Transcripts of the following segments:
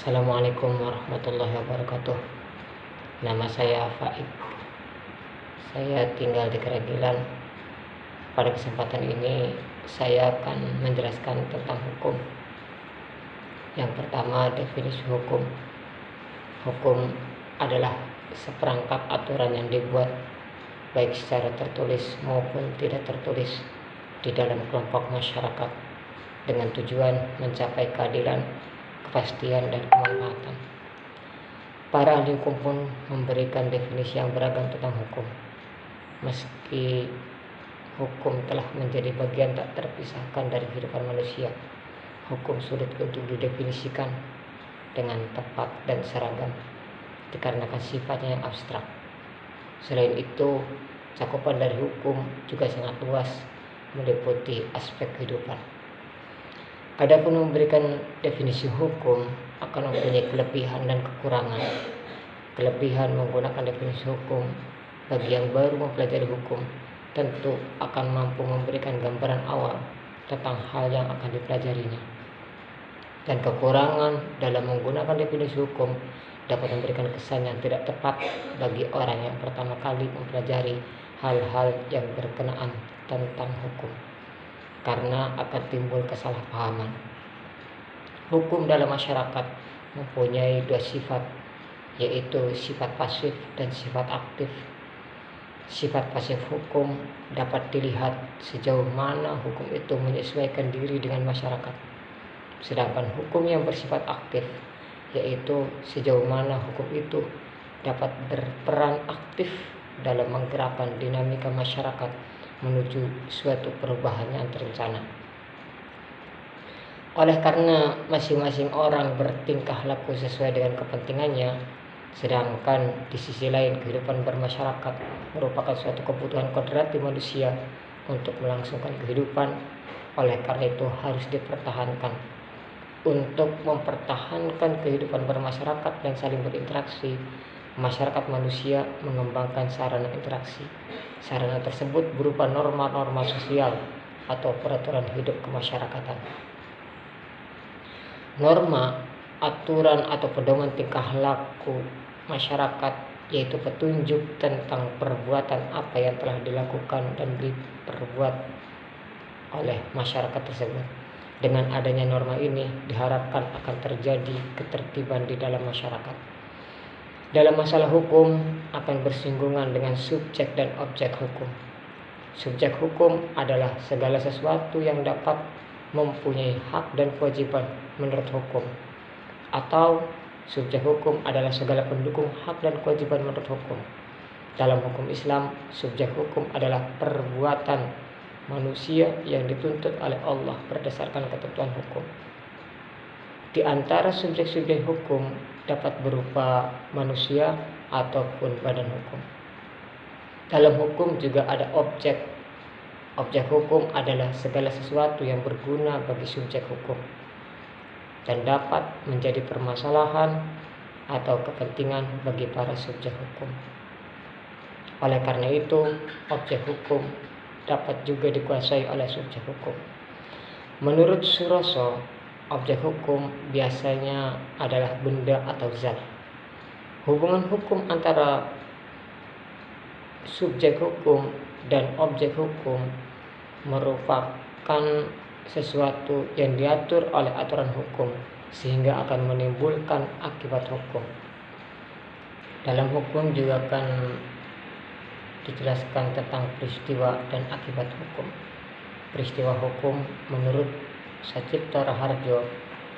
Assalamualaikum warahmatullahi wabarakatuh. Nama saya Faik. Saya tinggal di Keragilan. Pada kesempatan ini saya akan menjelaskan tentang hukum. Yang pertama, definisi hukum. Hukum adalah seperangkat aturan yang dibuat baik secara tertulis maupun tidak tertulis di dalam kelompok masyarakat dengan tujuan mencapai keadilan, kepastian, dan kemanfaatan. Para ahli hukum pun memberikan definisi yang beragam tentang hukum. Meski hukum telah menjadi bagian tak terpisahkan dari kehidupan manusia, hukum sulit untuk didefinisikan dengan tepat dan seragam dikarenakan sifatnya yang abstrak. Selain itu, cakupan dari hukum juga sangat luas, meliputi aspek kehidupan. Adapun memberikan definisi hukum akan mempunyai kelebihan dan kekurangan. Kelebihan menggunakan definisi hukum bagi yang baru mempelajari hukum tentu akan mampu memberikan gambaran awal tentang hal yang akan dipelajarinya. Dan kekurangan dalam menggunakan definisi hukum dapat memberikan kesan yang tidak tepat bagi orang yang pertama kali mempelajari hal-hal yang berkenaan tentang hukum, karena akan timbul kesalahpahaman. Hukum dalam masyarakat mempunyai dua sifat, yaitu sifat pasif dan sifat aktif. Sifat pasif hukum dapat dilihat sejauh mana hukum itu menyesuaikan diri dengan masyarakat. Sedangkan hukum yang bersifat aktif, yaitu sejauh mana hukum itu dapat berperan aktif dalam menggerakkan dinamika masyarakat menuju suatu perubahan yang terencana. Oleh karena masing-masing orang bertingkah laku sesuai dengan kepentingannya, sedangkan di sisi lain kehidupan bermasyarakat merupakan suatu kebutuhan kodrati manusia untuk melangsungkan kehidupan. Oleh karena itu harus dipertahankan. Untuk mempertahankan kehidupan bermasyarakat yang saling berinteraksi, masyarakat manusia mengembangkan sarana interaksi. Sarana tersebut berupa norma-norma sosial atau peraturan hidup kemasyarakatan. Norma, aturan atau pedoman tingkah laku masyarakat, yaitu petunjuk tentang perbuatan apa yang telah dilakukan dan diperbuat oleh masyarakat tersebut. Dengan adanya norma ini diharapkan akan terjadi ketertiban di dalam masyarakat. Dalam masalah hukum akan bersinggungan dengan subjek dan objek hukum. Subjek hukum adalah segala sesuatu yang dapat mempunyai hak dan kewajiban menurut hukum, atau subjek hukum adalah segala pendukung hak dan kewajiban menurut hukum. Dalam hukum Islam, subjek hukum adalah perbuatan manusia yang dituntut oleh Allah berdasarkan ketentuan hukum. Di antara subjek-subjek hukum dapat berupa manusia ataupun badan hukum. Dalam hukum juga ada objek. Objek hukum adalah segala sesuatu yang berguna bagi subjek hukum dan dapat menjadi permasalahan atau kepentingan bagi para subjek hukum. Oleh karena itu, objek hukum dapat juga dikuasai oleh subjek hukum. Menurut Suroso, objek hukum biasanya adalah benda atau zat. Hubungan hukum antara subjek hukum dan objek hukum merupakan sesuatu yang diatur oleh aturan hukum sehingga akan menimbulkan akibat hukum. Dalam hukum juga akan dijelaskan tentang peristiwa dan akibat hukum. Peristiwa hukum menurut Sacipta Raharjo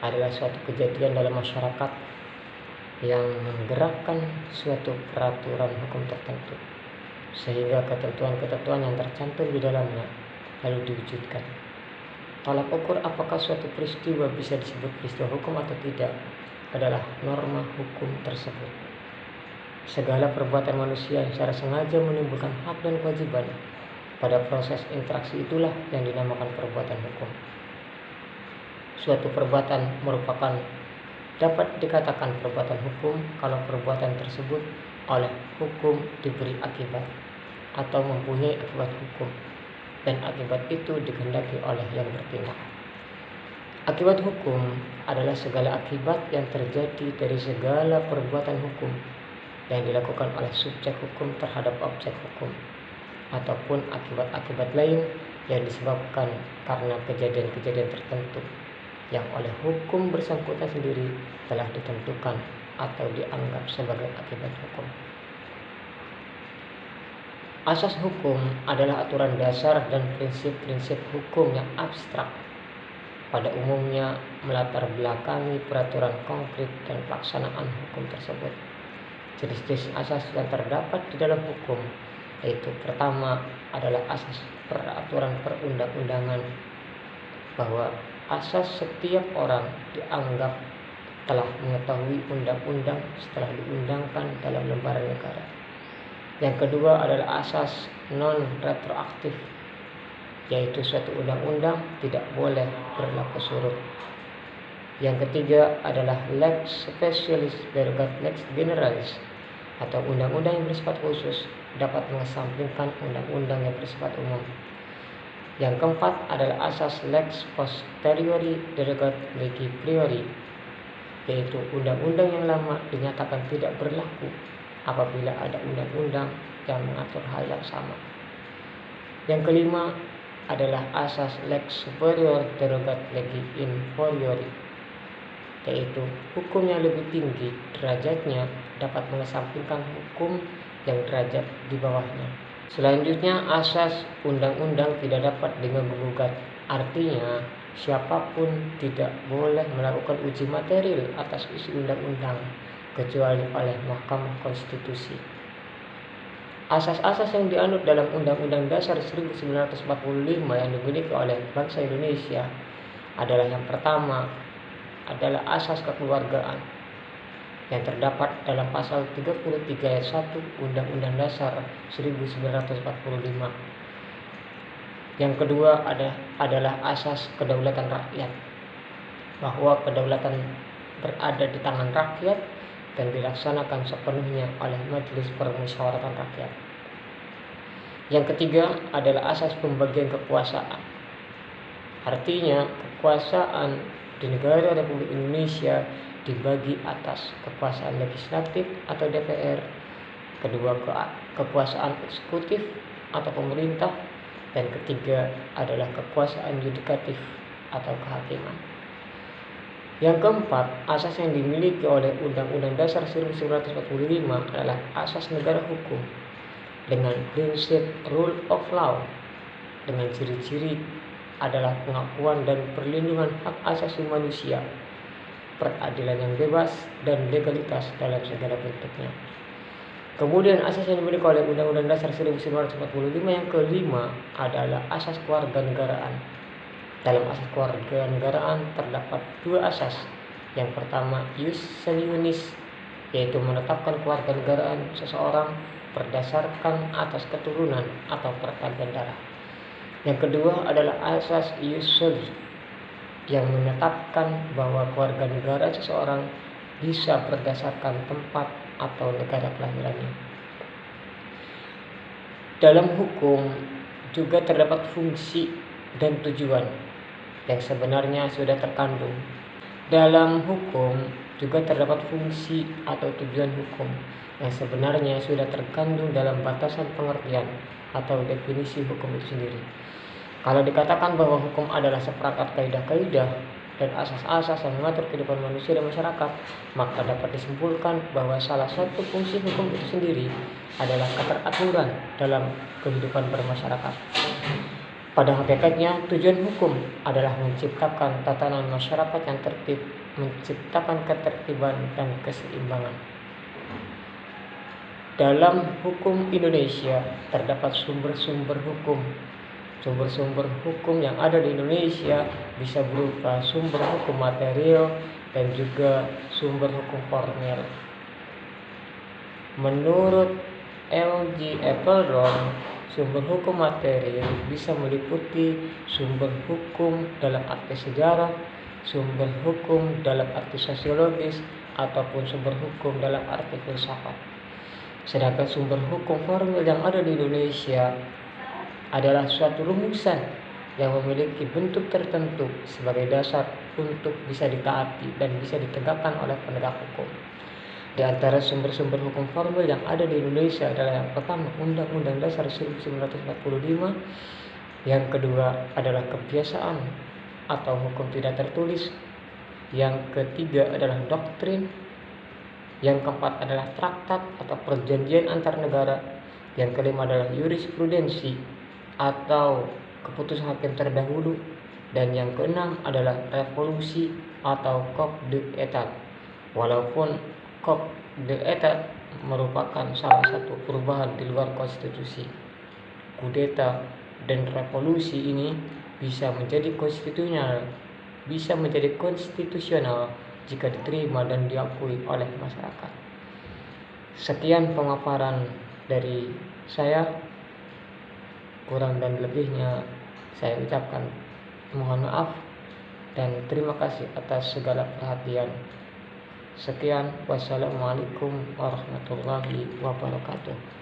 adalah suatu kejadian dalam masyarakat yang menggerakkan suatu peraturan hukum tertentu sehingga ketentuan-ketentuan yang tercantum di dalamnya lalu diwujudkan. Tolak ukur apakah suatu peristiwa bisa disebut peristiwa hukum atau tidak adalah norma hukum tersebut. Segala perbuatan manusia yang secara sengaja menimbulkan hak dan kewajiban pada proses interaksi itulah yang dinamakan perbuatan hukum. Suatu perbuatan merupakan dapat dikatakan perbuatan hukum kalau perbuatan tersebut oleh hukum diberi akibat atau mempunyai akibat hukum, dan akibat itu dikehendaki oleh yang bertindak. Akibat hukum adalah segala akibat yang terjadi dari segala perbuatan hukum yang dilakukan oleh subjek hukum terhadap objek hukum, ataupun akibat-akibat lain yang disebabkan karena kejadian-kejadian tertentu yang oleh hukum bersangkutan sendiri telah ditentukan atau dianggap sebagai akibat hukum. Asas hukum adalah aturan dasar dan prinsip-prinsip hukum yang abstrak, pada umumnya melatar belakangi peraturan konkret dan pelaksanaan hukum tersebut. Jenis-jenis asas yang terdapat di dalam hukum yaitu pertama adalah asas peraturan perundang-undangan, bahwa asas setiap orang dianggap telah mengetahui undang-undang setelah diundangkan dalam lembaran negara. Yang kedua adalah asas non-retroaktif, yaitu suatu undang-undang tidak boleh berlaku surut. Yang ketiga adalah lex specialis derogat lex generalis, atau undang-undang yang bersifat khusus dapat mengesampingkan undang-undang yang bersifat umum. Yang keempat adalah asas lex posteriori derogat legi priori, yaitu undang-undang yang lama dinyatakan tidak berlaku apabila ada undang-undang yang mengatur hal yang sama. Yang kelima adalah asas lex superior derogat legi inferiori, yaitu hukum yang lebih tinggi derajatnya dapat mengesampingkan hukum yang derajat di bawahnya. Selanjutnya, asas undang-undang tidak dapat diganggu-gugat, artinya siapapun tidak boleh melakukan uji material atas isi undang-undang kecuali oleh Mahkamah Konstitusi. Asas-asas yang dianut dalam Undang-Undang Dasar 1945 yang dimiliki oleh bangsa Indonesia adalah yang pertama adalah asas kekeluargaan yang terdapat dalam pasal 33 ayat 1 Undang-Undang Dasar 1945. Yang kedua adalah asas kedaulatan rakyat, bahwa kedaulatan berada di tangan rakyat dan dilaksanakan sepenuhnya oleh Majelis Permusyawaratan Rakyat. Yang ketiga adalah asas pembagian kekuasaan. Artinya kekuasaan di negara Republik Indonesia dibagi atas kekuasaan legislatif atau DPR, kedua kekuasaan eksekutif atau pemerintah, dan ketiga adalah kekuasaan yudikatif atau kehakiman. Yang keempat, asas yang dimiliki oleh Undang-Undang Dasar 1945 adalah asas negara hukum dengan prinsip rule of law, dengan ciri-ciri adalah pengakuan dan perlindungan hak asasi manusia, peradilan yang bebas, dan legalitas dalam segala bentuknya. Kemudian asas yang dimiliki oleh Undang-Undang Dasar 1945 yang kelima adalah asas kewarganegaraan. Dalam asas kewarganegaraan terdapat dua asas. Yang pertama, ius sanguinis, yaitu menetapkan kewarganegaraan seseorang berdasarkan atas keturunan atau peralihan darah. Yang kedua adalah asas ius soli, yang menetapkan bahwa kewarganegaraan seseorang bisa berdasarkan tempat atau negara kelahirannya. Dalam hukum juga terdapat fungsi dan tujuan yang sebenarnya sudah terkandung. Dalam hukum juga terdapat fungsi atau tujuan hukum yang sebenarnya sudah terkandung dalam batasan pengertian atau definisi hukum itu sendiri. Kalau dikatakan bahwa hukum adalah seperangkat kaidah-kaidah dan asas-asas yang mengatur kehidupan manusia dan masyarakat, maka dapat disimpulkan bahwa salah satu fungsi hukum itu sendiri adalah keteraturan dalam kehidupan bermasyarakat. Pada hakikatnya, tujuan hukum adalah menciptakan tatanan masyarakat yang tertib, menciptakan ketertiban dan keseimbangan. Dalam hukum Indonesia terdapat sumber-sumber hukum. Sumber-sumber hukum yang ada di Indonesia bisa berupa sumber hukum material dan juga sumber hukum formil. Menurut L.G. Applebaum, sumber hukum material bisa meliputi sumber hukum dalam arti sejarah, sumber hukum dalam arti sosiologis, ataupun sumber hukum dalam arti filsafat. Sedangkan sumber hukum formil yang ada di Indonesia adalah suatu rumusan yang memiliki bentuk tertentu sebagai dasar untuk bisa ditaati dan bisa ditegakkan oleh penegak hukum. Di antara sumber-sumber hukum formil yang ada di Indonesia adalah yang pertama Undang-Undang Dasar 1945, yang kedua adalah kebiasaan atau hukum tidak tertulis, yang ketiga adalah doktrin, yang keempat adalah traktat atau perjanjian antar negara, yang kelima adalah jurisprudensi atau keputusan hakim terdahulu, dan yang keenam adalah revolusi atau coup d'etat. Walaupun coup d'etat merupakan salah satu perubahan di luar konstitusi, kudeta dan revolusi ini bisa menjadi konstitusional jika diterima dan diakui oleh masyarakat. Sekian pemaparan dari saya, kurang dan lebihnya saya ucapkan mohon maaf dan terima kasih atas segala perhatian. Sekian, wassalamualaikum warahmatullahi wabarakatuh.